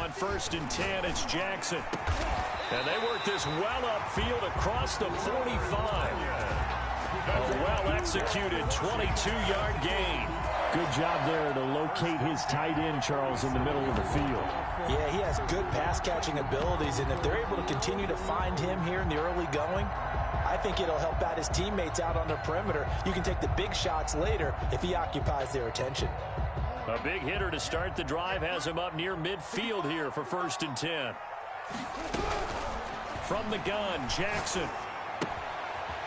on 1st and 10, it's Jackson. And they work this well upfield across the 45. A well-executed 22-yard gain. Good job there to locate his tight end, Charles, in the middle of the field. Yeah, he has good pass-catching abilities, and if they're able to continue to find him here in the early going, I think it'll help out his teammates out on the perimeter. You can take the big shots later if he occupies their attention. A big hitter to start the drive has him up near midfield here for 1st and 10. From the gun, Jackson.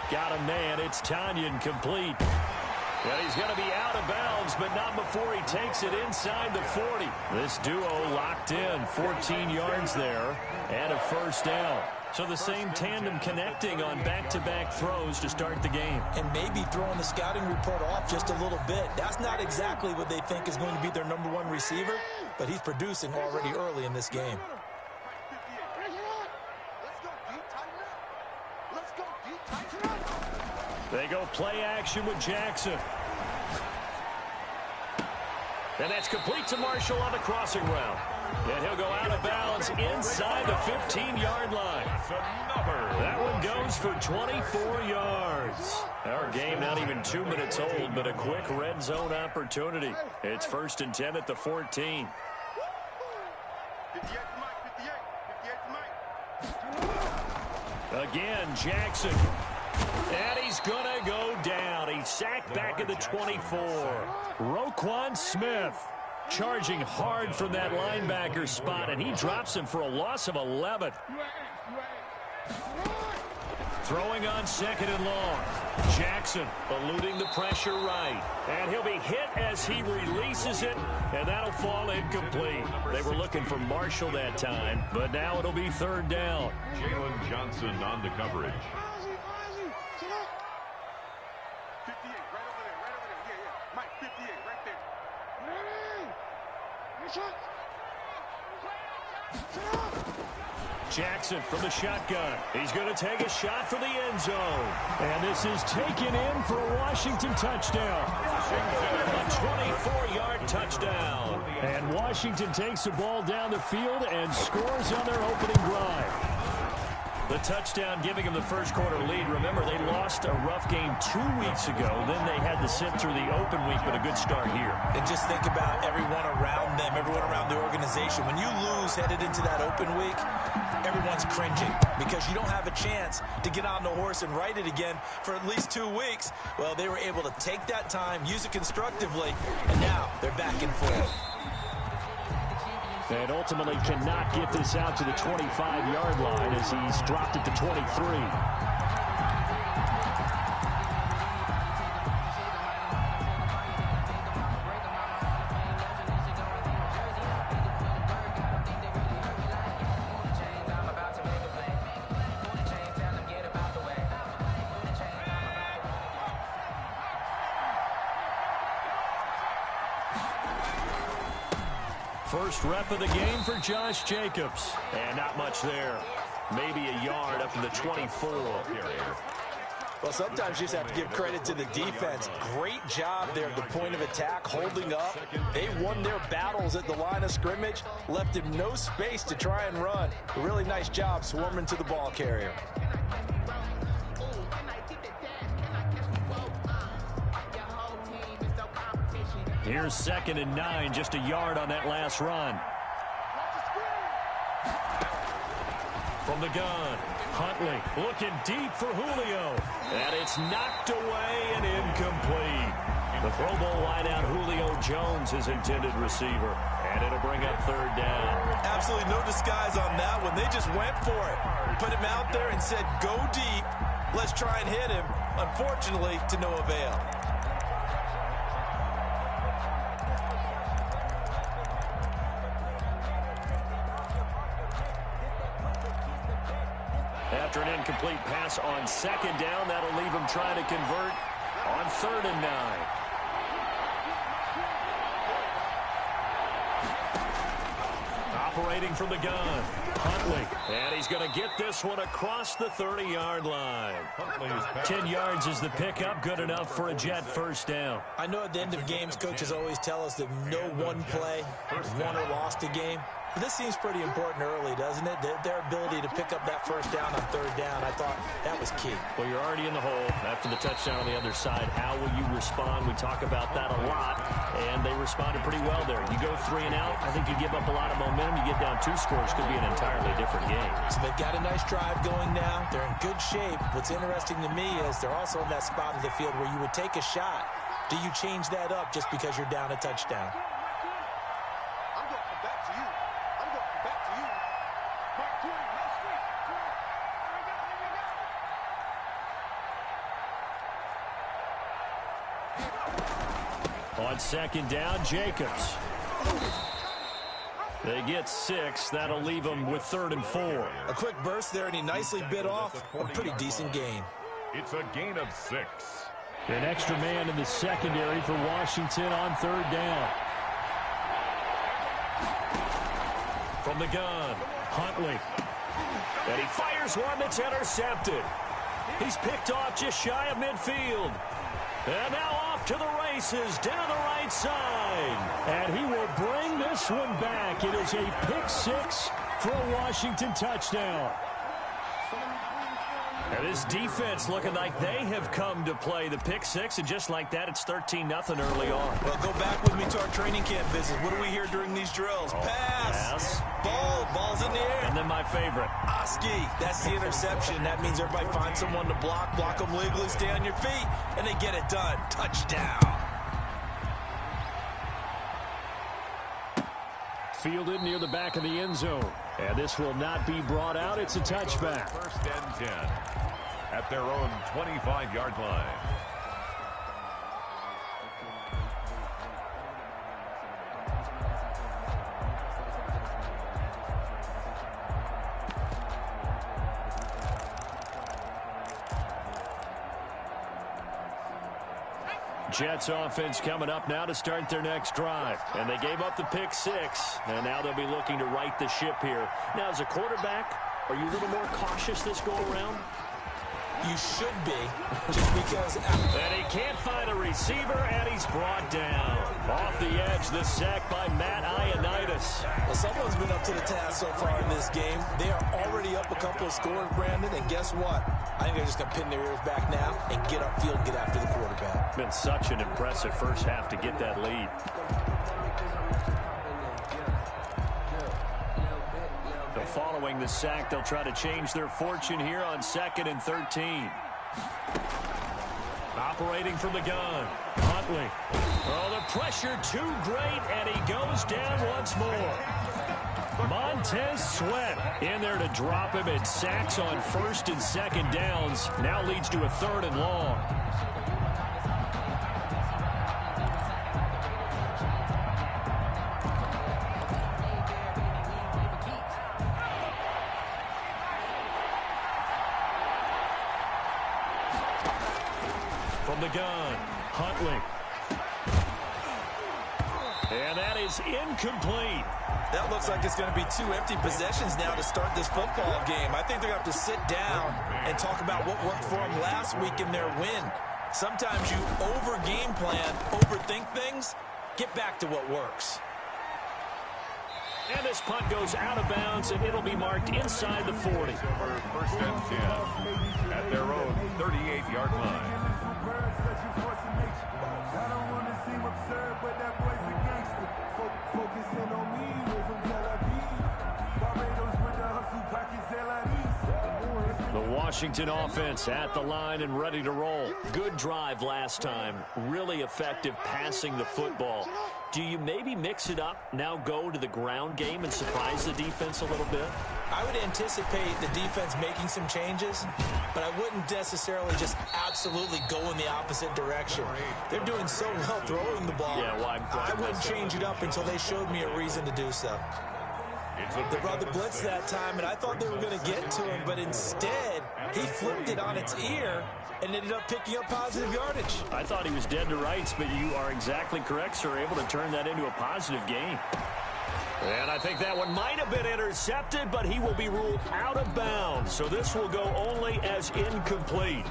Got a man. It's Tanyan complete. And he's going to be out of bounds, but not before he takes it inside the 40. This duo locked in, 14 yards there, and a 1st down. So the same tandem connecting on back-to-back throws to start the game. And maybe throwing the scouting report off just a little bit. That's not exactly what they think is going to be their #1 receiver, but he's producing already early in this game. They go play action with Jackson. And that's complete to Marshall on the crossing route. And he'll go out of bounds inside the 15-yard line. That one goes for 24 yards. Our game not even 2 minutes old, but a quick red zone opportunity. It's 1st and 10 at the 14. Again, Jackson. And he's going to go down. He's sacked back at the 24. Roquan Smith charging hard from that linebacker spot, and he drops him for a loss of 11. Throwing on 2nd and long. Jackson eluding the pressure right. And he'll be hit as he releases it, and that'll fall incomplete. They were looking for Marshall that time, but now it'll be 3rd down. Jalen Johnson on the coverage. Jackson from the shotgun. He's going to take a shot for the end zone. And this is taken in for a Washington touchdown. A 24-yard touchdown. And Washington takes the ball down the field and scores on their opening drive. The touchdown giving them the first quarter lead. Remember, they lost a rough game 2 weeks ago. Then they had to sit through the open week, but a good start here. And just think about everyone around them, everyone around the organization. When you lose headed into that open week, everyone's cringing because you don't have a chance to get on the horse and ride it again for at least 2 weeks. Well, they were able to take that time, use it constructively, and now they're back in form. And ultimately cannot get this out to the 25-yard line as he's dropped it to 23. First rep of the game for Josh Jacobs. And not much there. Maybe a yard up to the 24. Well, sometimes you just have to give credit to the defense. Great job there at the point of attack, holding up. They won their battles at the line of scrimmage, left him no space to try and run. A really nice job swarming to the ball carrier. Here's 2nd and 9, just a yard on that last run. From the gun, Huntley looking deep for Julio. And it's knocked away and incomplete. The Pro Bowl wideout Julio Jones, his intended receiver. And it'll bring up 3rd down. Absolutely no disguise on that one. They just went for it. Put him out there and said, go deep. Let's try and hit him. Unfortunately, to no avail. After an incomplete pass on 2nd down, that'll leave him trying to convert on 3rd and 9. Operating from the gun, Huntley. And he's going to get this one across the 30-yard line. 10 yards is the pickup, good enough for a Jet 1st down. I know at the end of games, coaches always tell us that no one play won or lost a game. But this seems pretty important early, doesn't it? Their ability to pick up that first down on third down, I thought that was key. Well, you're already in the hole after the touchdown on the other side. How will you respond? We talk about that a lot, and they responded pretty well there. You go 3 and out, I think you give up a lot of momentum. You get down 2 scores, could be an entirely different game. So they've got a nice drive going now. They're in good shape. What's interesting to me is they're also in that spot of the field where you would take a shot. Do you change that up just because you're down a touchdown? I'm going back to you. I'm going back to you. Mark Twain, On second down, Jacobs. They get 6. That'll leave them with 3rd and 4. A quick burst there, and he nicely bit off a pretty decent gain. It's a gain of 6. An extra man in the secondary for Washington on 3rd down. From the gun, Huntley. And he fires one that's intercepted. He's picked off just shy of midfield. And now off to the races, down the right side. And he will bring this one back. It is a pick 6 for a Washington touchdown. And this defense looking like they have come to play the pick 6, and just like that, it's 13-0 early on. Well, go back with me to our training camp visit. What do we hear during these drills? Pass. Ball's in the air. And then my favorite. Oski, that's the interception. That means everybody finds someone to block them legally, stay on your feet, and they get it done. Touchdown. Fielded near the back of the end zone. And this will not be brought out. It's a touchback. 1st and 10 at their own 25-yard line. Jets offense coming up now to start their next drive. And they gave up the pick 6, and now they'll be looking to right the ship here. Now, as a quarterback, are you a little more cautious this go-around? You should be, just because. And he can't find a receiver, and he's brought down. Off the edge, the sack by Matt Ioannidis. Well, someone's been up to the task so far in this game. They are already up a couple of scores, Brandon, and guess what? I think they're just going to pin their ears back now and get upfield and get after the quarterback. Been such an impressive first half to get that lead. So following the sack, they'll try to change their fortune here on 2nd and 13. Operating from the gun, Huntley. Oh, the pressure too great, and he goes down once more. Montez Sweat in there to drop him, and sacks on 1st and 2nd downs. Now leads to a 3rd and long. From the gun, Huntley. And that is incomplete. That looks like it's going to be 2 empty possessions now to start this football game. I think they're going to have to sit down and talk about what worked for them last week in their win. Sometimes you over-game plan, overthink things. Get back to what works. And this punt goes out of bounds, and it'll be marked inside the 40. 1st and 10 at their own 38-yard line. The Washington offense at the line and ready to roll. Good drive last time. Really effective passing the football. Do you maybe mix it up, now go to the ground game and surprise the defense a little bit? I would anticipate the defense making some changes, but I wouldn't necessarily just absolutely go in the opposite direction. They're doing so well throwing the ball. Yeah, well, I wouldn't change it up until they showed me a reason to do so. They brought the blitz that time, and I thought they were going to get to him, but instead, he flipped it on its ear and ended up picking up positive yardage. I thought he was dead to rights, but you are exactly correct, sir, able to turn that into a positive gain. And I think that one might have been intercepted, but he will be ruled out of bounds. So this will go only as incomplete.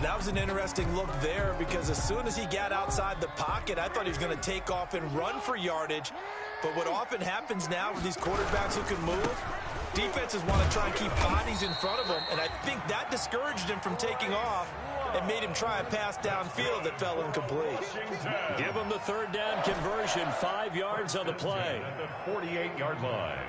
That was an interesting look there because as soon as he got outside the pocket, I thought he was going to take off and run for yardage. But what often happens now with these quarterbacks who can move, defenses want to try and keep bodies in front of them, and I think that discouraged him from taking off and made him try a pass downfield that fell incomplete. Give him the third down conversion, 5 yards on the play. At the 48-yard line.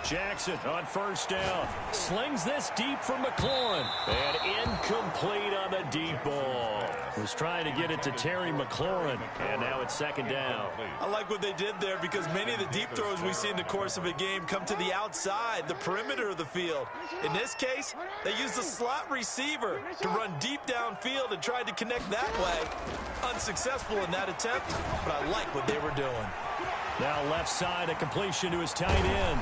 Jackson on first down. Slings this deep for McLaurin. And incomplete on the deep ball. Was trying to get it to Terry McLaurin. And now it's second down. I like what they did there because many of the deep throws we see in the course of a game come to the outside, the perimeter of the field. In this case, they used a slot receiver to run deep downfield and tried to connect that way. Unsuccessful in that attempt, but I like what they were doing. Now left side, a completion to his tight end.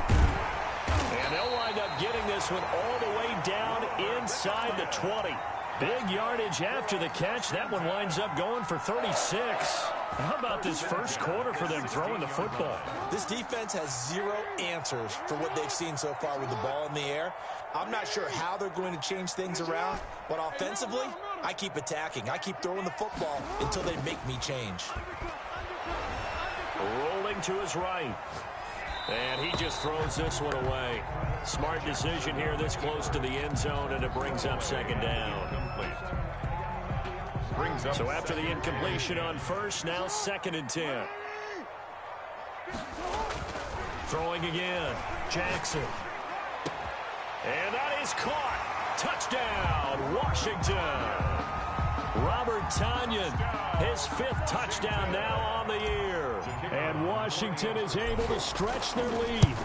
And they'll wind up getting this one all the way down inside the 20. Big yardage after the catch. That one winds up going for 36. How about this first quarter for them throwing the football? This defense has zero answers for what they've seen so far with the ball in the air. I'm not sure how they're going to change things around, but offensively, I keep attacking. I keep throwing the football until they make me change. Rolling to his right. And he just throws this one away. Smart decision here this close to the end zone, and it brings up second down. So after the incompletion on first, now 2nd and 10. Throwing again. Jackson. And that is caught. Touchdown, Washington. Robert Tonyan, his 5th touchdown now on the year. And Washington is able to stretch their lead.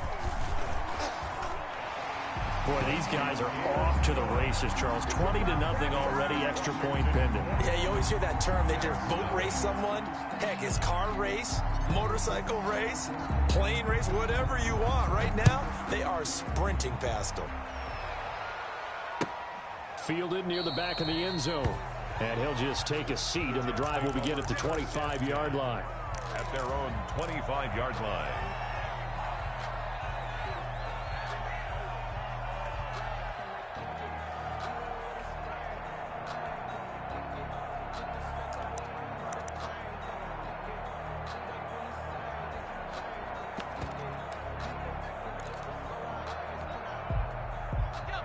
Boy, these guys are off to the races, Charles. 20-0 already, extra point pending. Yeah, you always hear that term. They just boat race someone. Heck, it's car race, motorcycle race, plane race, whatever you want. Right now, they are sprinting past them. Fielded near the back of the end zone. And he'll just take a seat, and the drive will begin at the 25-yard line. At their own 25-yard line.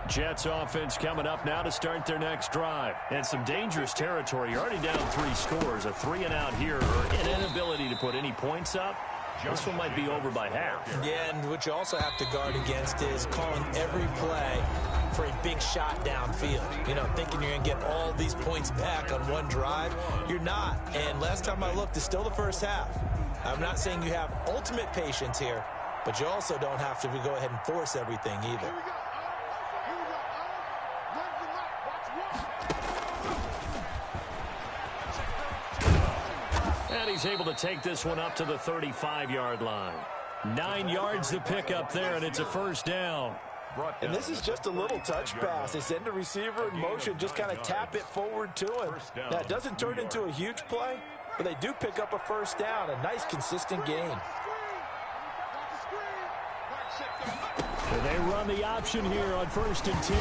Jets offense coming up now to start their next drive. And some dangerous territory. You're already down 3 scores. A 3-and-out here, or an inability to put any points up. This one might be over by half. Yeah, and what you also have to guard against is calling every play for a big shot downfield. You know, thinking you're going to get all these points back on one drive. You're not. And last time I looked, it's still the first half. I'm not saying you have ultimate patience here, but you also don't have to go ahead and force everything either. And he's able to take this one up to the 35-yard line. 9 yards to pick up there, and it's a first down. And this is just a little touch pass. They send the receiver in motion, just kind of tap it forward to him. Now, it doesn't turn into a huge play, but they do pick up a first down. A nice, consistent gain. And they run the option here on 1st and 10.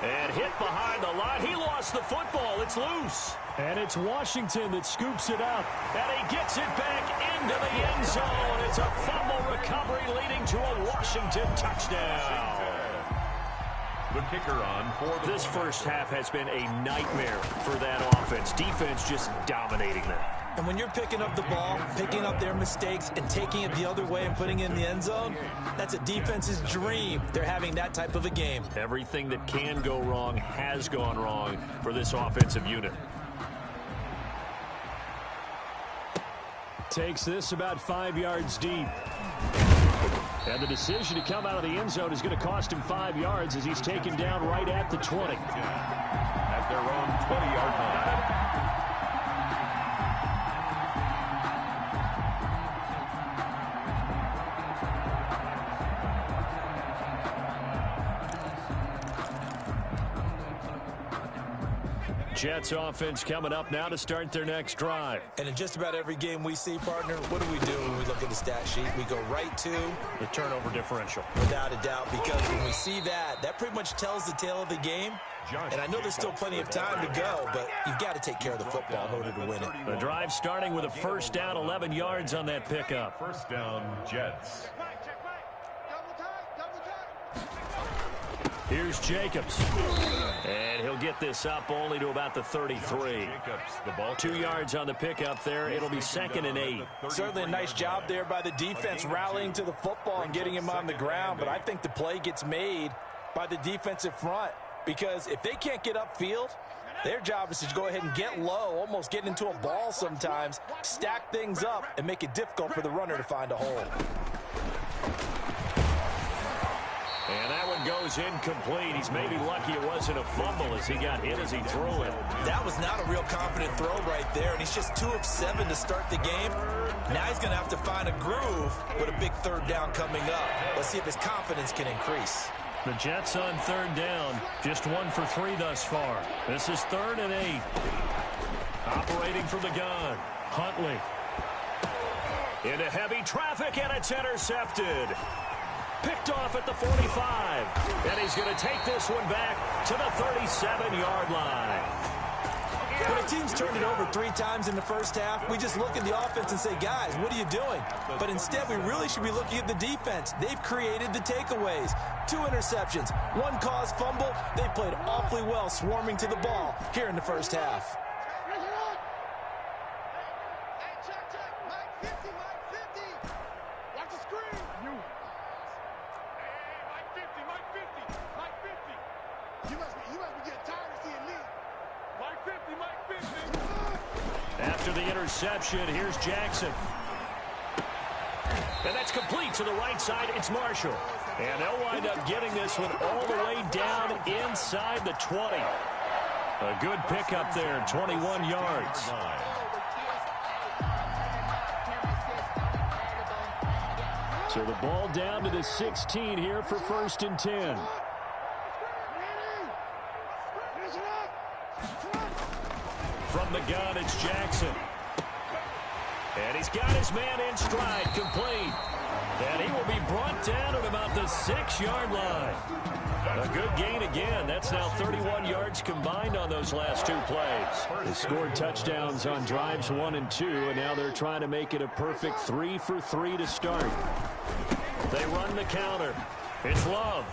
And hit behind the line. He lost the football. It's loose. And it's Washington that scoops it up. And he gets it back into the end zone. It's a fumble recovery leading to a Washington touchdown. The kicker on for this first half has been a nightmare for that offense. Defense just dominating them. And when you're picking up the ball, picking up their mistakes, and taking it the other way and putting it in the end zone, that's a defense's dream. They're having that type of a game. Everything that can go wrong has gone wrong for this offensive unit. Takes this about 5 yards deep. And the decision to come out of the end zone is going to cost him 5 yards as he's taken down right at the 20. At their own 20-yard line. Jets offense coming up now to start their next drive. And in just about every game we see, partner, what do we do when we look at the stat sheet? We go right to the turnover differential. Without a doubt, because when we see that, that pretty much tells the tale of the game. And I know there's still plenty of time to go, but you've got to take care of the football in order to win it. The drive starting with a first down, 11 yards on that pickup. First down, Jets. Here's Jacobs. And he'll get this up only to about the 33. 2 yards on the pickup there. It'll be 2nd and 8. Certainly a nice job there by the defense rallying to the football and getting him on the ground. But I think the play gets made by the defensive front. Because if they can't get upfield, their job is to go ahead and get low, almost get into a ball sometimes, stack things up, and make it difficult for the runner to find a hole. And that one goes incomplete. He's maybe lucky it wasn't a fumble as he got hit as he threw it. That was not a real confident throw right there, and he's just 2 of 7 to start the game. Now he's going to have to find a groove with a big third down coming up. Let's see if his confidence can increase. The Jets on third down, just 1 for 3 thus far. This is 3rd and 8. Operating from the gun, Huntley. Into heavy traffic, and it's intercepted. Picked off at the 45. And he's going to take this one back to the 37-yard line. When a team's turned it over 3 times in the first half, we just look at the offense and say, guys, what are you doing? But instead, we really should be looking at the defense. They've created the takeaways. 2 interceptions, 1 caused fumble. They played awfully well swarming to the ball here in the first half. After the interception, here's Jackson. And that's complete to the right side. It's Marshall. And they'll wind up getting this one all the way down inside the 20. A good pickup there, 21 yards. So the ball down to the 16 here for 1st and 10. From the gun, it's Jackson. And he's got his man in stride, complete. And he will be brought down at about the 6-yard line. A good gain again. That's now 31 yards combined on those last 2 plays. They scored touchdowns on drives 1 and 2, and now they're trying to make it a perfect 3 for 3 to start. They run the counter. It's Love.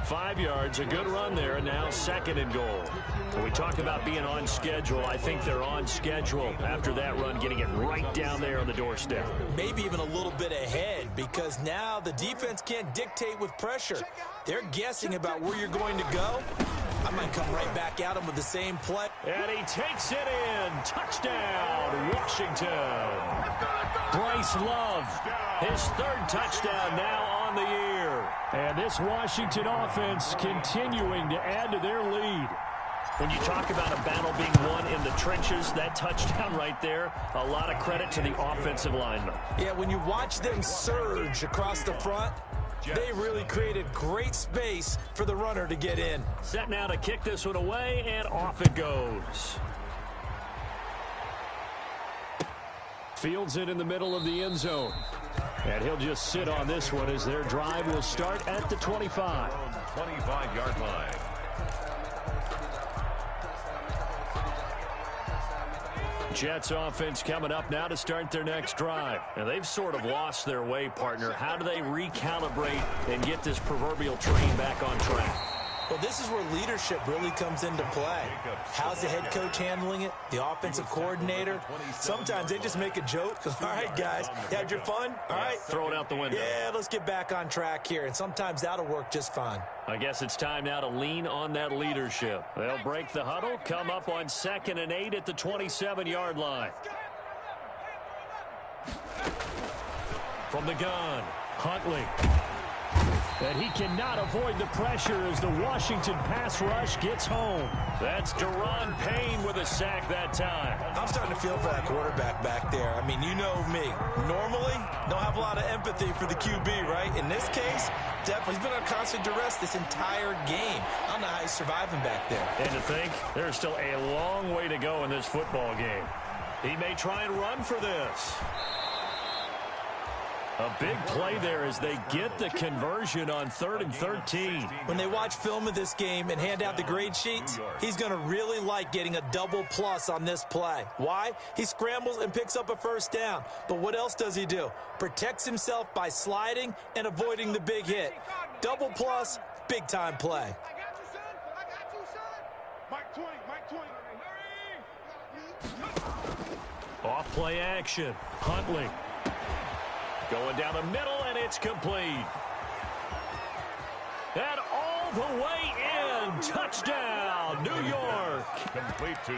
5 yards, a good run there, and now 2nd and goal. When we talk about being on schedule, I think they're on schedule after that run, getting it right down there on the doorstep. Maybe even a little bit ahead, because now the defense can't dictate with pressure. They're guessing about where you're going to go. I might come right back at him with the same play. And he takes it in. Touchdown, Washington. Bryce Love, his 3rd touchdown now on the year. And this Washington offense continuing to add to their lead. When you talk about a battle being won in the trenches, that touchdown right there, a lot of credit to the offensive linemen. Yeah, when you watch them surge across the front, they really created great space for the runner to get in. Set now to kick this one away, and off it goes. Fields it in the middle of the end zone. And he'll just sit on this one as their drive will start at the 25. 25-yard line. Jets offense coming up now to start their next drive. And they've sort of lost their way, partner. How do they recalibrate and get this proverbial train back on track? Well, this is where leadership really comes into play. How's the head coach handling it? The offensive coordinator? Sometimes they just make a joke. All right, guys, you had your fun? All right. Throw it out the window. Yeah, let's get back on track here. And sometimes that'll work just fine. I guess it's time now to lean on that leadership. They'll break the huddle, come up on 2nd and 8 at the 27-yard line. From the gun, Huntley. And he cannot avoid the pressure as the Washington pass rush gets home. That's Daron Payne with a sack that time. I'm starting to feel for that quarterback back there. I mean, you know me. Normally, don't have a lot of empathy for the QB, right? In this case, definitely. He's been on constant duress this entire game. I don't know how he's surviving back there. And to think, there's still a long way to go in this football game. He may try and run for this. A big play there as they get the conversion on 3rd and 13. When they watch film of this game and hand out the grade sheets, he's going to really like getting a double plus on this play. Why? He scrambles and picks up a first down. But what else does he do? Protects himself by sliding and avoiding the big hit. Double plus, big time play. Off play action. Huntley. Going down the middle, and it's complete. And all the way in. Touchdown, New York.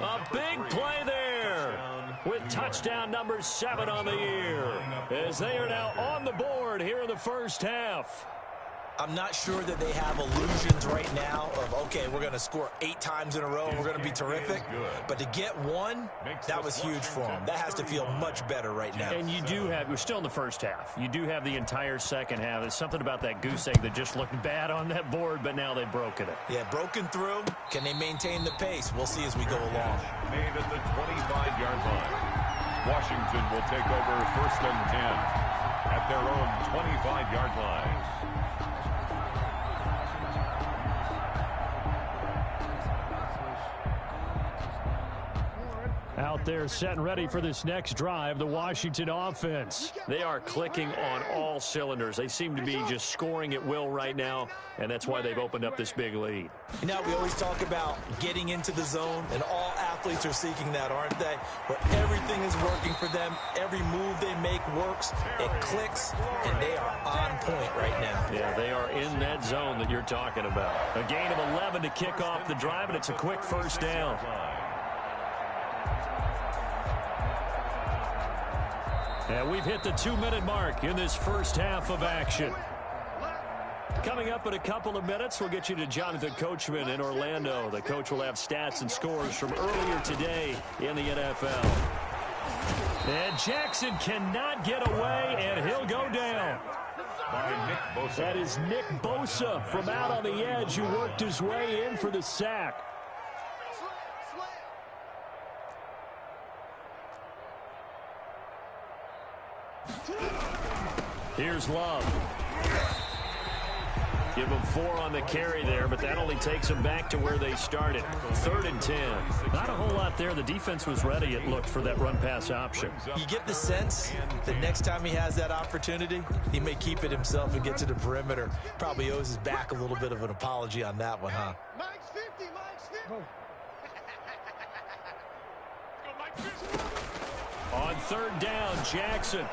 A big play there with touchdown number 7 on the year as they are now on the board here in the first half. I'm not sure that they have illusions right now of, okay, we're going to score 8 times in a row and we're going to be terrific. But to get one, that was huge for them. That has to feel much better right now. And you do have, we're still in the first half. You do have the entire second half. There's something about that goose egg that just looked bad on that board, but now they've broken it. Yeah, broken through. Can they maintain the pace? We'll see as we go along. Made at the 25-yard line. Washington will take over 1st and 10 at their own 25-yard line. Out there set and ready for this next drive, the Washington offense. They are clicking on all cylinders. They seem to be just scoring at will right now, and that's why they've opened up this big lead. You know, we always talk about getting into the zone, and all athletes are seeking that, aren't they? Where everything is working for them, every move they make works, it clicks, and they are on point right now. Yeah, they are in that zone that you're talking about. A gain of 11 to kick off the drive, and it's a quick first down. And we've hit the 2-minute mark in this first half of action. Coming up in a couple of minutes, we'll get you to Jonathan Coachman in Orlando. The coach will have stats and scores from earlier today in the NFL. And Jackson cannot get away, and he'll go down. That is Nick Bosa from out on the edge who worked his way in for the sack. Here's Love. Give them 4 on the carry there, but that only takes them back to where they started. 3rd and 10. Not a whole lot there. The defense was ready, it looked, for that run-pass option. You get the sense that next time he has that opportunity, he may keep it himself and get to the perimeter. Probably owes his back a little bit of an apology on that one, huh? Mike's 50, Mike's 50. On 3rd down, Jackson.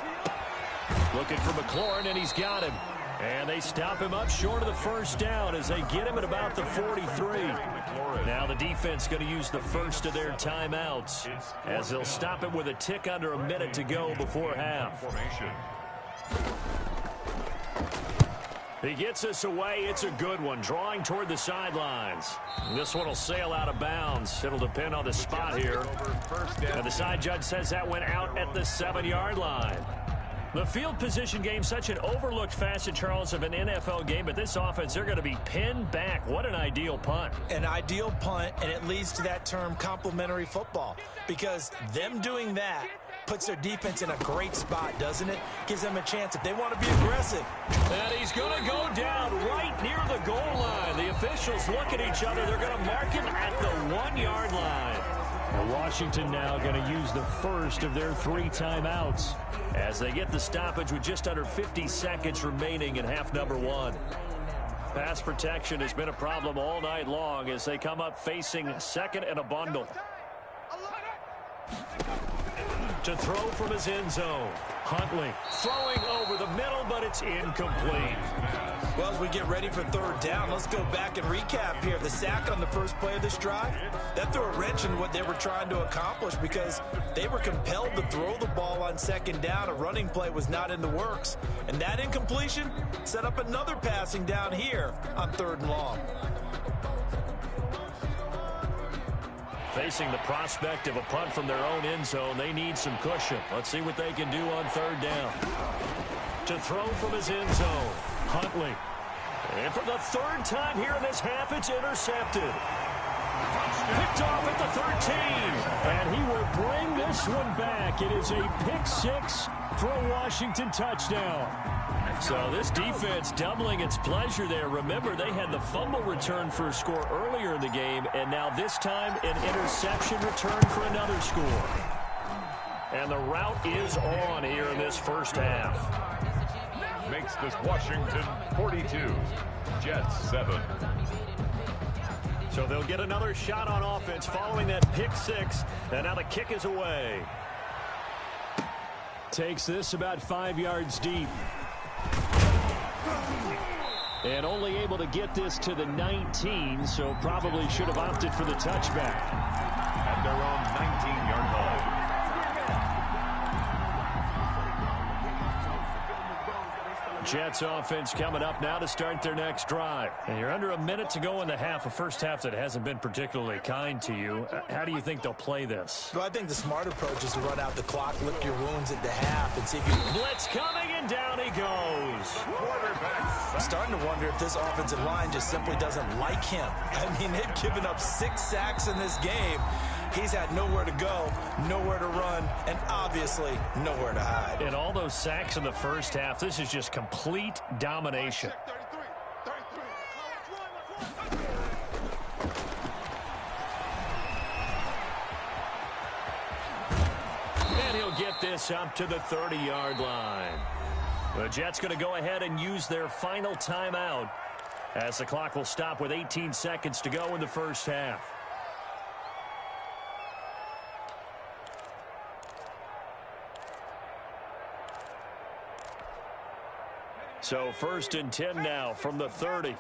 Looking for McLaurin, and he's got him. And they stop him up short of the first down as they get him at about the 43. Now the defense going to use the first of their timeouts as they'll stop him with a tick under a minute to go before half. He gets us away. It's a good one, drawing toward the sidelines. This one will sail out of bounds. It'll depend on the spot here. And the side judge says that went out at the 7-yard line. The field position game, such an overlooked facet, Charles, of an NFL game, but this offense, they're going to be pinned back. What an ideal punt. An ideal punt, and it leads to that term complementary football, because them doing that puts their defense in a great spot, doesn't it? Gives them a chance if they want to be aggressive. And he's going to go down right near the goal line. The officials look at each other. They're going to mark him at the 1-yard line. Well, Washington now going to use the first of their 3 timeouts as they get the stoppage with just under 50 seconds remaining in half number 1. Pass protection has been a problem all night long as they come up facing 2nd and a bundle. To throw from his end zone. Huntley throwing over the middle, but it's incomplete. Well, as we get ready for third down, let's go back and recap here. The sack on the first play of this drive, that threw a wrench in what they were trying to accomplish because they were compelled to throw the ball on second down. A running play was not in the works. And that incompletion set up another passing down here on third and long. Facing the prospect of a punt from their own end zone, they need some cushion. Let's see what they can do on third down. To throw from his end zone, Huntley. And for the third time here in this half, it's intercepted. Picked off at the 13. And he will bring this one back. It is a pick six for a Washington touchdown. So this defense doubling its pleasure there. Remember, they had the fumble return for a score earlier in the game, and now this time an interception return for another score. And the route is on here in this first half. Makes this Washington 42, Jets 7. So they'll get another shot on offense following that pick six, and now the kick is away. Takes this about 5 yards deep. And only able to get this to the 19, so probably should have opted for the touchback. At their own 19-yard line. Jets offense coming up now to start their next drive. And you're under a minute to go in the half, a first half that hasn't been particularly kind to you. How do you think they'll play this? Well, I think the smart approach is to run out the clock, lick your wounds at the half, and see if you... Blitz coming, and down he goes. I'm starting to wonder if this offensive line just simply doesn't like him. I mean, they've given up 6 sacks in this game. He's had nowhere to go, nowhere to run, and obviously nowhere to hide. And all those sacks in the first half, this is just complete domination. And he'll get this up to the 30-yard line. The Jets going to go ahead and use their final timeout as the clock will stop with 18 seconds to go in the first half. So first and 10 now from the 30.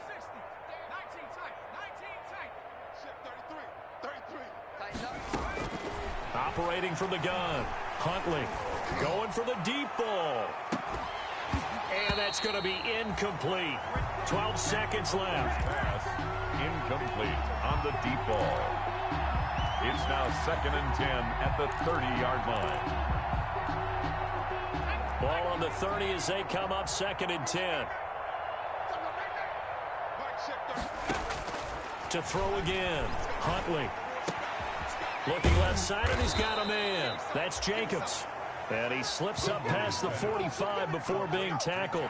Operating from the gun. Huntley going for the deep ball. And that's going to be incomplete. 12 seconds left. Pass incomplete on the deep ball. It's now 2nd and 10 at the 30-yard line. Ball on the 30 as they come up 2nd and 10. To throw again. Huntley. Looking left side, and he's got a man. That's Jacobs. And he slips up past the 45 before being tackled.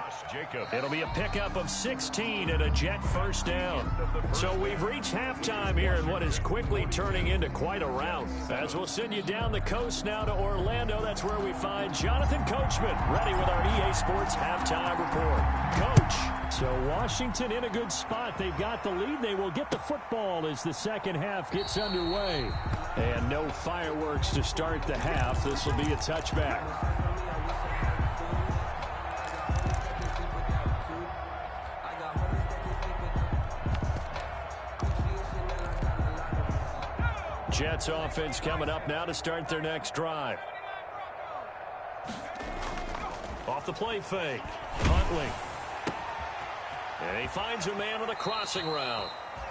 It'll be a pickup of 16 and a Jet first down. So we've reached halftime here in what is quickly turning into quite a rout. As we'll send you down the coast now to Orlando, that's where we find Jonathan Coachman ready with our EA Sports halftime report. Coach, so Washington in a good spot. They've got the lead. They will get the football as the second half gets underway. And no fireworks to start the half. This will be a touchback. Jets offense coming up now to start their next drive. Off the play fake. Huntley. And he finds a man on the crossing route.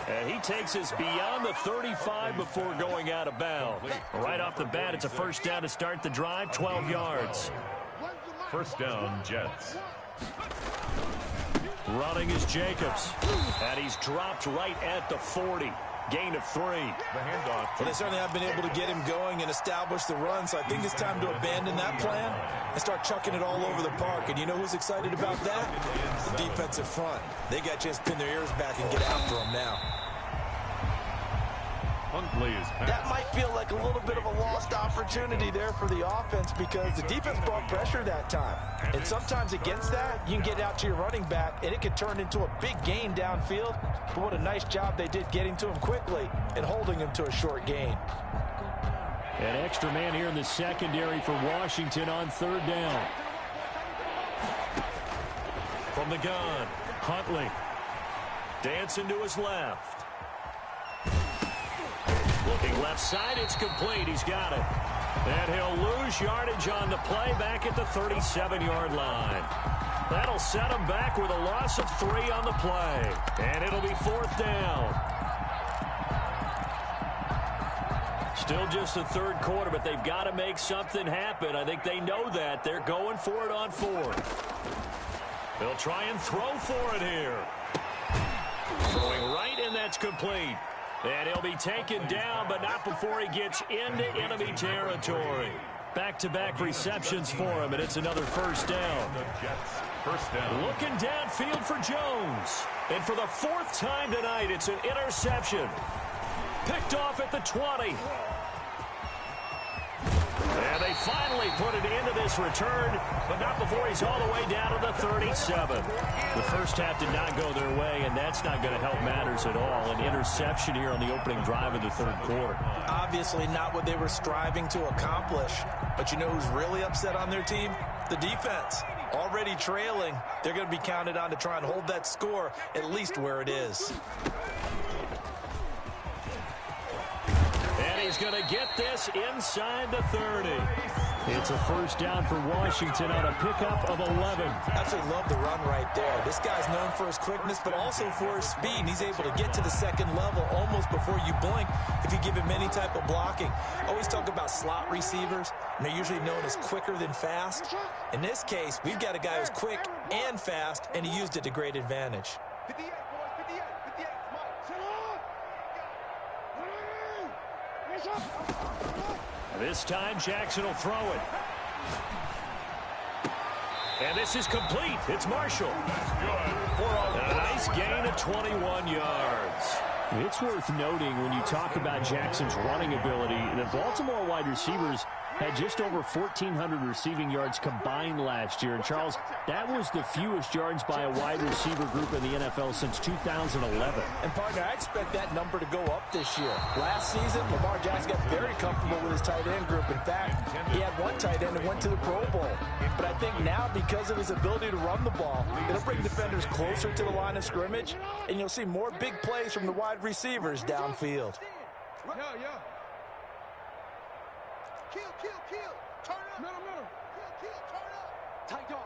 And he takes us beyond the 35 before going out of bounds. Right off the bat, it's a first down to start the drive, 12 yards. First down, Jets. Running is Jacobs. And he's dropped right at the 40. Gain of 3. The handoff. Well, they certainly have been able to get him going and establish the run, so I think it's time to abandon that plan and start chucking it all over the park. And you know who's excited about that? The defensive front. They got a chance to pin their ears back and get after him now. Huntley is passed. That might feel like a little bit of a lost opportunity there for the offense because the defense brought pressure that time. And sometimes against that, you can get out to your running back, and it can turn into a big gain downfield. But what a nice job they did getting to him quickly and holding him to a short gain. An extra man here in the secondary for Washington on third down. From the gun, Huntley. Dancing to his left. Looking left side, it's complete. He's got it. And he'll lose yardage on the play back at the 37-yard line. That'll set him back with a loss of 3 on the play. And it'll be fourth down. Still just the third quarter, but they've got to make something happen. I think they know that. They're going for it on fourth. They'll try and throw for it here. Throwing right, and that's complete. And he'll be taken down, but not before he gets into enemy territory. Back-to-back receptions for him, and it's another first down. The Jets, first down. Looking downfield for Jones. And for the fourth time tonight, it's an interception. Picked off at the 20. And they finally put an end to this return, but not before he's all the way down to the 37. The first half did not go their way, and that's not going to help matters at all. An interception here on the opening drive of the third quarter. Obviously not what they were striving to accomplish. But you know who's really upset on their team? The defense. Already trailing, they're going to be counted on to try and hold that score at least where it is. And he's going to get this inside the 30. It's a first down for Washington on a pickup of 11. Absolutely love the run right there. This guy's known for his quickness, but also for his speed. And he's able to get to the second level almost before you blink if you give him any type of blocking. Always talk about slot receivers, and they're usually known as quicker than fast. In this case, we've got a guy who's quick and fast, and he used it to great advantage. 58, boys, 58, 58. This time, Jackson will throw it. And this is complete. It's Marshall. And a nice gain of 21 yards. It's worth noting when you talk about Jackson's running ability, the Baltimore wide receivers had just over 1,400 receiving yards combined last year. And, Charles, that was the fewest yards by a wide receiver group in the NFL since 2011. And, partner, I expect that number to go up this year. Last season, Lamar Jackson got very comfortable with his tight end group. In fact, he had one tight end that went to the Pro Bowl. But I think now, because of his ability to run the ball, it'll bring defenders closer to the line of scrimmage, and you'll see more big plays from the wide receivers downfield. Yeah. Kill. Turn up. Middle. Kill, turn up. Tight dog.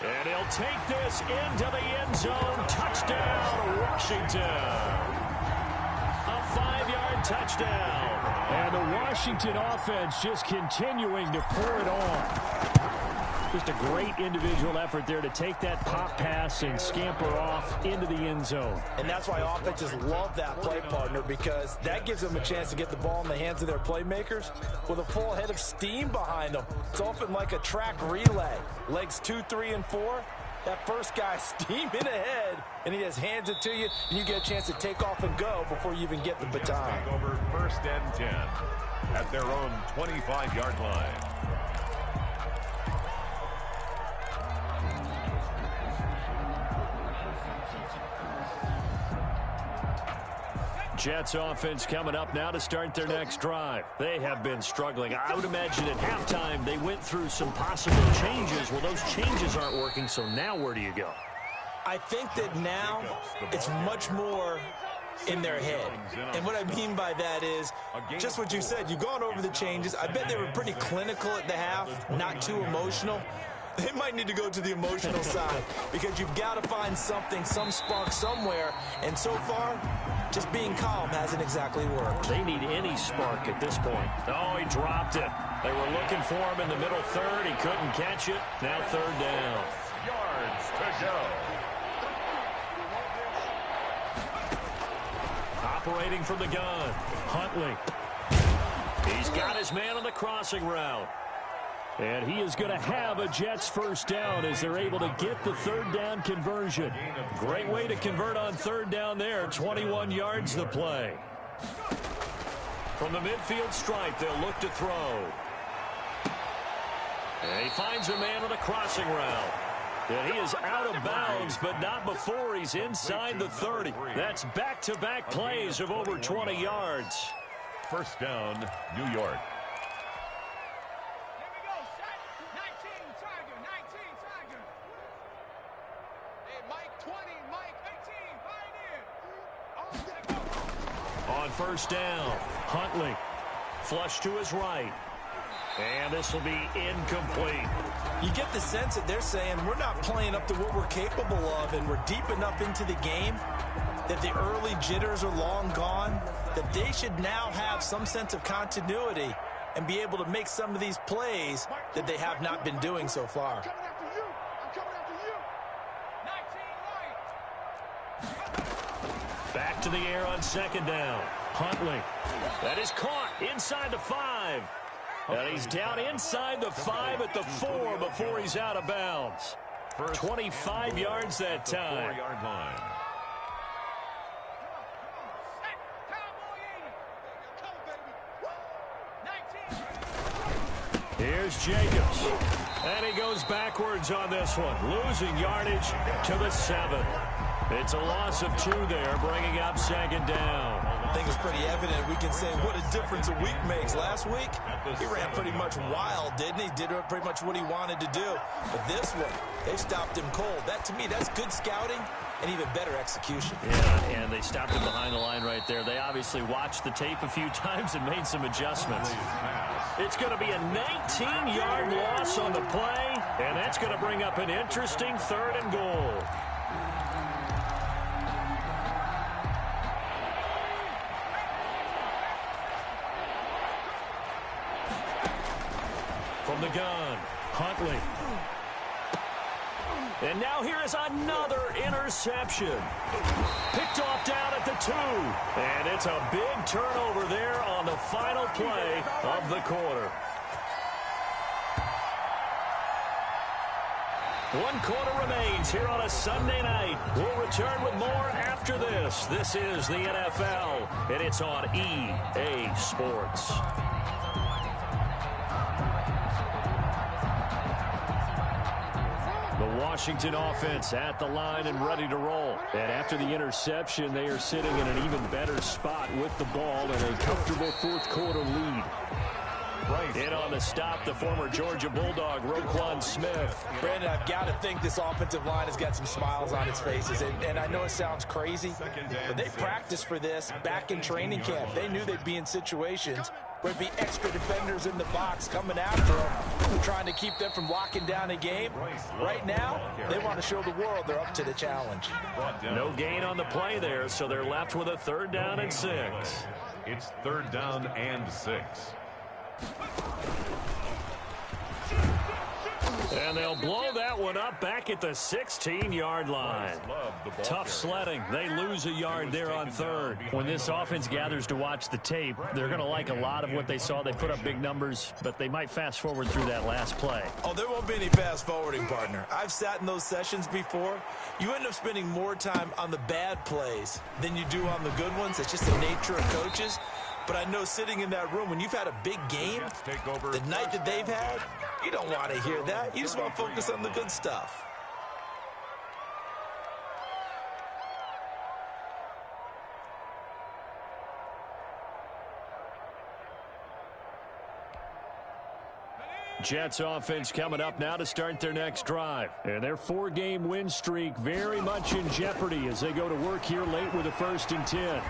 And he'll take this into the end zone. Touchdown, Washington. A 5-yard touchdown. And the Washington offense just continuing to pour it on. Just a great individual effort there to take that pop pass and scamper off into the end zone. And that's why offenses love that play, partner, because that gives them a chance to get the ball in the hands of their playmakers with a full head of steam behind them. It's often like a track relay. Legs 2, 3, and 4. That first guy steaming ahead, and he just hands it to you, and you get a chance to take off and go before you even get the baton. Take over first and 10 at their own 25-yard line. Jets offense coming up now to start their next drive. They have been struggling. I would imagine at halftime they went through some possible changes. Well, those changes aren't working, so now where do you go? I think that now it's much more in their head. And what I mean by that is just what you said. You've gone over the changes. I bet they were pretty clinical at the half, not too emotional. They might need to go to the emotional side because you've got to find something, some spark somewhere. And so far, just being calm hasn't exactly worked. They need any spark at this point. Oh, he dropped it. They were looking for him in the middle third. He couldn't catch it. Now third down. Yards to go. Operating from the gun, Huntley. He's got his man on the crossing route. And he is going to have a Jets first down as they're able to get the third down conversion. Great way to convert on third down there. 21 yards the play. From the midfield stripe, they'll look to throw. And he finds a man on the crossing route. And he is out of bounds, but not before he's inside the 30. That's back-to-back plays of over 20 yards. First down, New York. On first down, Huntley. Flush to his right. And this will be incomplete. You get the sense that they're saying we're not playing up to what we're capable of, and we're deep enough into the game that the early jitters are long gone, that they should now have some sense of continuity and be able to make some of these plays that they have not been doing so far. Back to the air on second down. Huntley. That is caught inside the 5. And he's down inside the 5 at the 4 before he's out of bounds. 25 yards that time. 4-yard line. Here's Jacobs. And he goes backwards on this one, losing yardage to the 7. It's a loss of 2 there, bringing up second down. I think it's pretty evident. We can say what a difference a week makes. Last week, he ran pretty much wild, didn't he? Did pretty much what he wanted to do. But this one, they stopped him cold. That, to me, that's good scouting and even better execution. Yeah, and they stopped him behind the line right there. They obviously watched the tape a few times and made some adjustments. It's going to be a 19-yard loss on the play, and that's going to bring up an interesting 3rd and goal. From the gun, Huntley. And now here is another interception. Picked off down at the 2. And it's a big turnover there on the final play of the quarter. 1 quarter remains here on a Sunday night. We'll return with more after this. This is the NFL, and it's on EA Sports. The Washington offense at the line and ready to roll. And after the interception, they are sitting in an even better spot with the ball and a comfortable 4th quarter lead. In on the stop, the former Georgia Bulldog, Roquan Smith. Brandon, I've got to think this offensive line has got some smiles on its faces. And I know it sounds crazy, but they practiced for this back in training camp. They knew they'd be in situations where it'd be extra defenders in the box coming after them, trying to keep them from locking down a game. Right now, they want to show the world they're up to the challenge. No gain on the play there, so they're left with a 3rd down and 6. It's 3rd down and 6. And they'll blow that one up back at the 16-yard line. Tough sledding. They lose a yard there on 3rd. When this offense gathers to watch the tape, they're going to like a lot of what they saw. They put up big numbers, but they might fast forward through that last play. Oh, there won't be any fast forwarding, partner. I've sat in those sessions before. You end up spending more time on the bad plays than you do on the good ones. It's just the nature of coaches. But I know sitting in that room, when you've had a big game, the night that they've had, you don't want to hear that. You just want to focus on the good stuff. Jets offense coming up now to start their next drive. And their 4-game win streak very much in jeopardy as they go to work here late with a 1st and 10.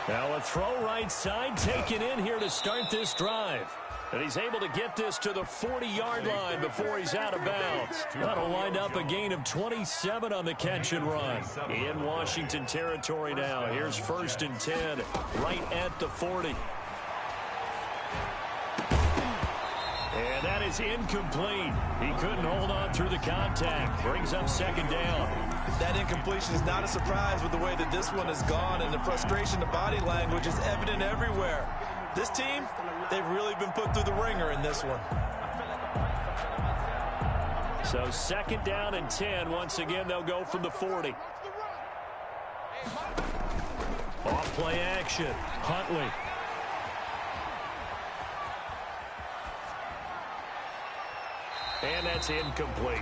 Now a throw right side taken in here to start this drive. And he's able to get this to the 40-yard line before he's out of bounds. That'll wind up a gain of 27 on the catch and run. In Washington territory now. Here's 1st and 10 right at the 40. And that is incomplete. He couldn't hold on through the contact. Brings up 2nd down. That incompletion is not a surprise with the way that this one has gone, and the frustration, the body language is evident everywhere. This team, they've really been put through the ringer in this one. So 2nd down and 10. Once again, they'll go from the 40. Off play action. Huntley. And that's incomplete.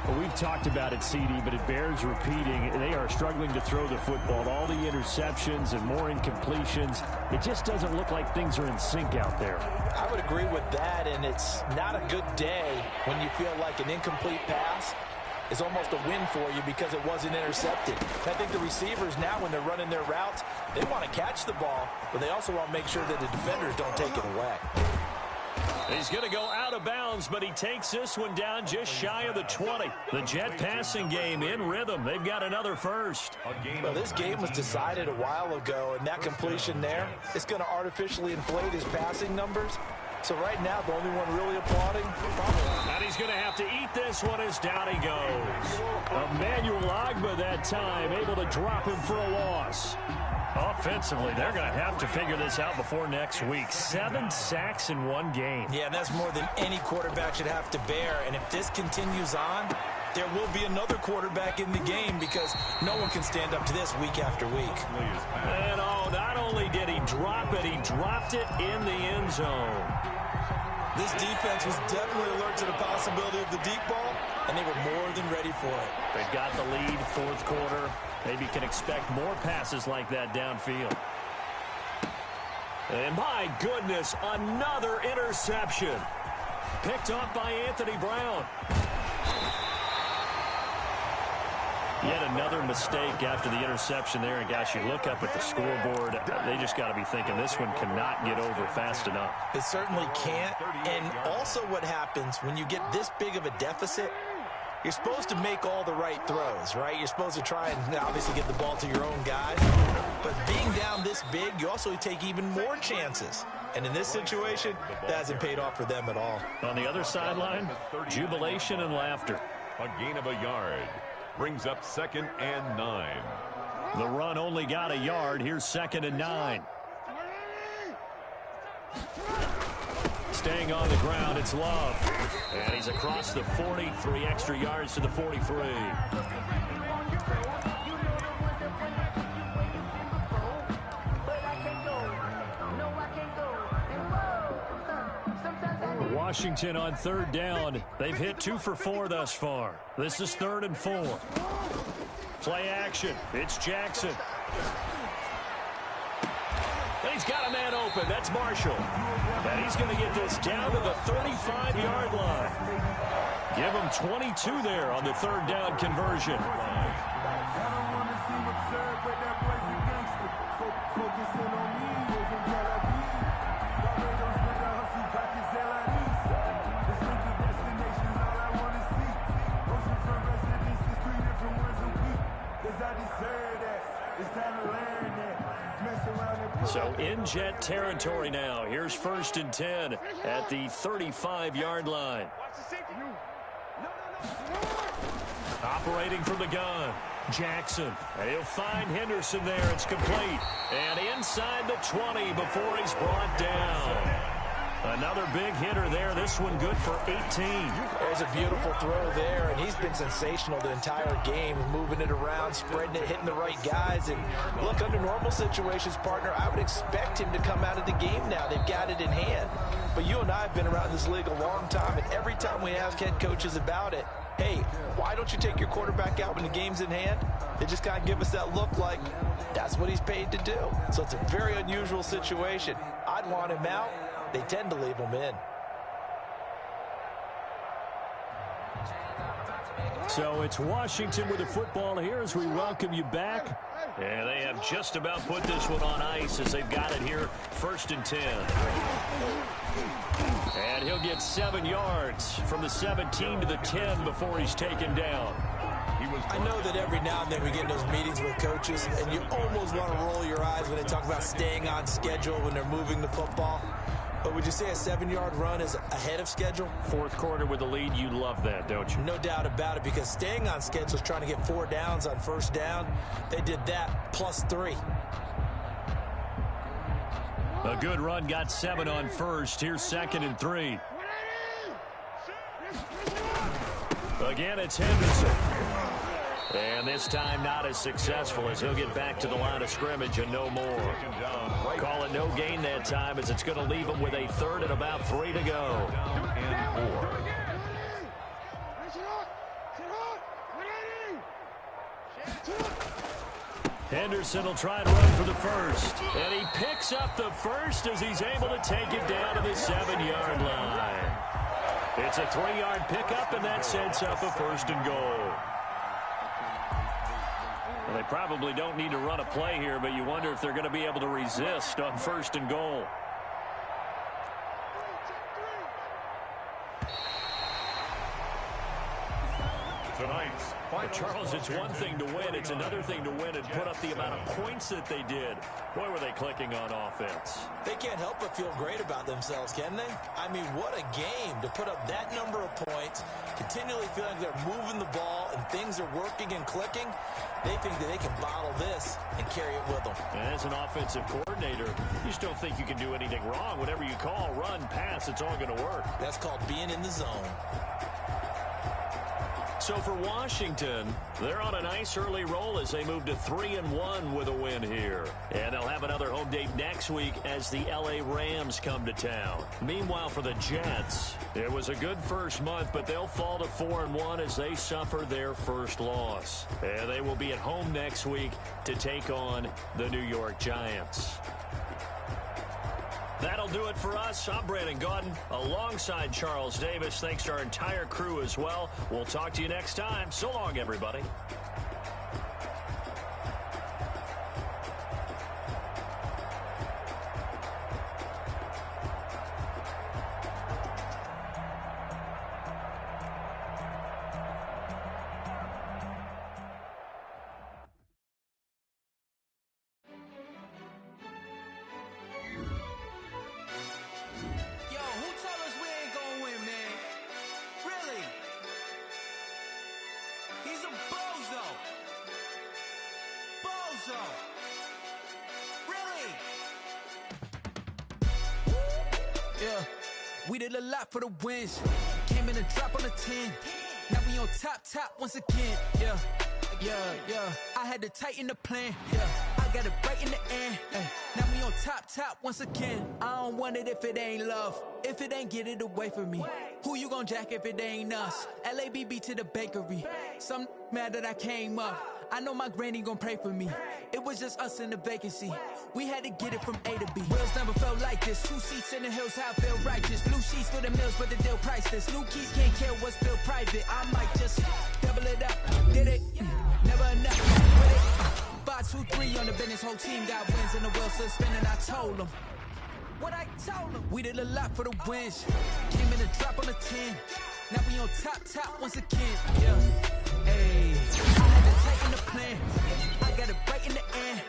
Well, we've talked about it, CD, but it bears repeating. They are struggling to throw the football. All the interceptions and more incompletions. It just doesn't look like things are in sync out there. I would agree with that, and it's not a good day when you feel like an incomplete pass is almost a win for you because it wasn't intercepted. I think the receivers now, when they're running their routes, they want to catch the ball, but they also want to make sure that the defenders don't take it away. He's going to go out of bounds, but he takes this one down just shy of the 20. The Jet passing game in rhythm. They've got another first. Well, this game was decided a while ago, and that completion there, it's going to artificially inflate his passing numbers. So right now, the only one really applauding, probably. And he's going to have to eat this one as down he goes. Emmanuel Ogbah that time, able to drop him for a loss. Offensively, they're going to have to figure this out before next week. 7 sacks in one game. Yeah, and that's more than any quarterback should have to bear. And if this continues on, there will be another quarterback in the game because no one can stand up to this week after week. And oh, not only did he drop it, he dropped it in the end zone. This defense was definitely alert to the possibility of the deep ball, and they were more than ready for it. They've got the lead, fourth quarter. Maybe can expect more passes like that downfield. And my goodness, another interception. Picked off by Anthony Brown. Yet another mistake after the interception there. And gosh, you look up at the scoreboard, they just got to be thinking this one cannot get over fast enough. It certainly can't. And also what happens when you get this big of a deficit, you're supposed to make all the right throws, right? You're supposed to try and obviously get the ball to your own guys. But being down this big, you also take even more chances. And in this situation, that hasn't paid off for them at all. On the other sideline, jubilation and laughter. A gain of a yard. Brings up 2nd and 9. The run only got a yard. Here's 2nd and 9. Staying on the ground, it's Love. And he's across the 40, 3 extra yards to the 43. Washington on 3rd down. They've hit 2 for 4 thus far. This is 3rd and 4. Play action. It's Jackson. He's got a man open. That's Marshall. And he's going to get this down to the 35-yard line. Give him 22 there on the 3rd down conversion. So in Jet territory now. Here's 1st and 10 at the 35-yard line. Operating from the gun, Jackson. He'll find Henderson there. It's complete. And inside the 20 before he's brought down. Another big hitter there. This one good for 18. There's a beautiful throw there, and he's been sensational the entire game, moving it around, spreading it, hitting the right guys. And look, under normal situations, partner, I would expect him to come out of the game now. They've got it in hand. But you and I have been around this league a long time, and every time we ask head coaches about it, hey, why don't you take your quarterback out when the game's in hand? They just kind of give us that look like that's what he's paid to do. So it's a very unusual situation. I'd want him out. They tend to leave him in. So it's Washington with the football here as we welcome you back. And they have just about put this one on ice as they've got it here, 1st and 10. And he'll get 7 yards from the 17 to the 10 before he's taken down. I know that every now and then we get in those meetings with coaches, and you almost want to roll your eyes when they talk about staying on schedule when they're moving the football. But would you say a 7-yard run is ahead of schedule? 4th quarter with the lead, you love that, don't you? No doubt about it, because staying on schedule is trying to get 4 downs on 1st down. They did that plus 3. A good run, got 7 on 1st. Here's 2nd and 3. Again, it's Henderson. And this time not as successful as he'll get back to the line of scrimmage and no more. Call it no gain that time as it's going to leave him with a 3rd and about 3 to go. Henderson will try and run for the first. And he picks up the first as he's able to take it down to the 7-yard line. It's a 3-yard pickup, and that sets up a first and goal. Well, they probably don't need to run a play here, but you wonder if they're going to be able to resist on first and goal. Tonight's But Charles, it's one thing to win. It's another thing to win and put up the amount of points that they did. Boy, were they clicking on offense. They can't help but feel great about themselves, can they? I mean, what a game to put up that number of points, continually feeling like they're moving the ball and things are working and clicking. They think that they can bottle this and carry it with them. And as an offensive coordinator, you just don't think you can do anything wrong. Whatever you call, run, pass, it's all going to work. That's called being in the zone. So for Washington, they're on a nice early roll as they move to 3-1 with a win here. And they'll have another home date next week as the LA Rams come to town. Meanwhile, for the Jets, it was a good first month, but they'll fall to 4-1 as they suffer their first loss. And they will be at home next week to take on the New York Giants. That'll do it for us. I'm Brandon Gaudin alongside Charles Davis. Thanks to our entire crew as well. We'll talk to you next time. So long, everybody. Yeah, we did a lot for the wins. Came in and dropped on the 10. Now we on top once again. Yeah. I had to tighten the plan. Yeah, I got it right in the end. Now we on top once again. I don't want it if it ain't love. If it ain't, get it away from me. Who you gon' jack if it ain't us? LABB to the bakery. Some mad that I came up. I know my granny gon' pray for me. It was just us in the vacancy. We had to get it from A to B. Wheels never felt like this. 2 seats in the hills, how I feel righteous. Blue sheets for the mills, but the deal priceless. New keys can't care what's still private. I might just double it up. Did it? Never enough. With it? 5-2-3 on the business. Whole team got wins and the wheels still spinning. I told them. What I told them. We did a lot for the wins. Came in and drop on the 10. Now we on top once again. Yeah. Hey, I had to tighten the plan. I got it right in the end.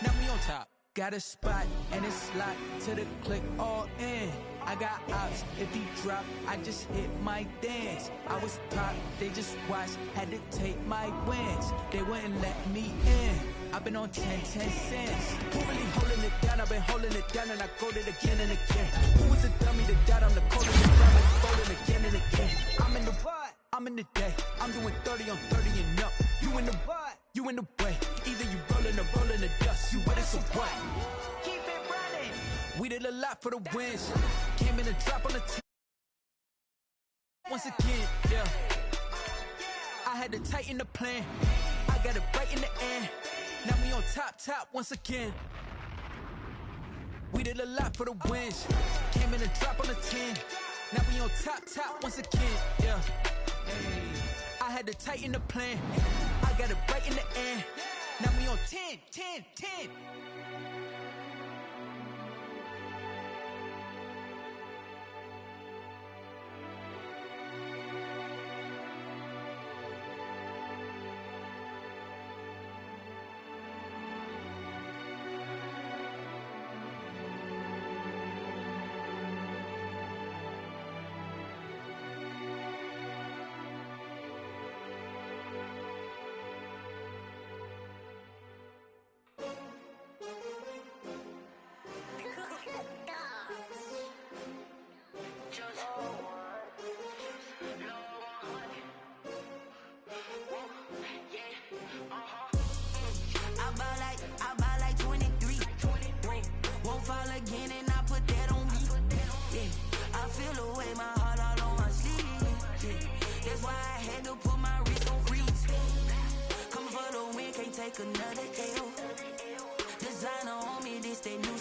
Now we on top. Got a spot and it's locked to the click all in. I got ops, if he drop, I just hit my dance. I was top, they just watched, had to take my wins. They wouldn't let me in. I've been on 10 cents. Who really holding it down? I've been holding it down and I go it again and again. Who was the dummy that died? I'm the coldest and I'm folding again and again. I'm in the what? I'm in the day. I'm doing 30 on 30 and up. You in the what? You in the way. Either you rolling or rolling the dust. You with it, so what? Keep it running. We did a lot for the wins. Came in and drop on the 10. Once again, yeah. I had to tighten the plan. I got it right in the end. Now we on top once again. We did a lot for the wins. Came in and drop on the 10. Now we on top once again, yeah. Hey, I had to tighten the plan. I got it right in the end. Now we on 10. I buy like 23. Won't fall again and I put that on me. Yeah, I feel the way, my heart all on my sleeve. Yeah, that's why I had to put my wrist on freeze. Coming for the win. take another L. Designer on me, this they new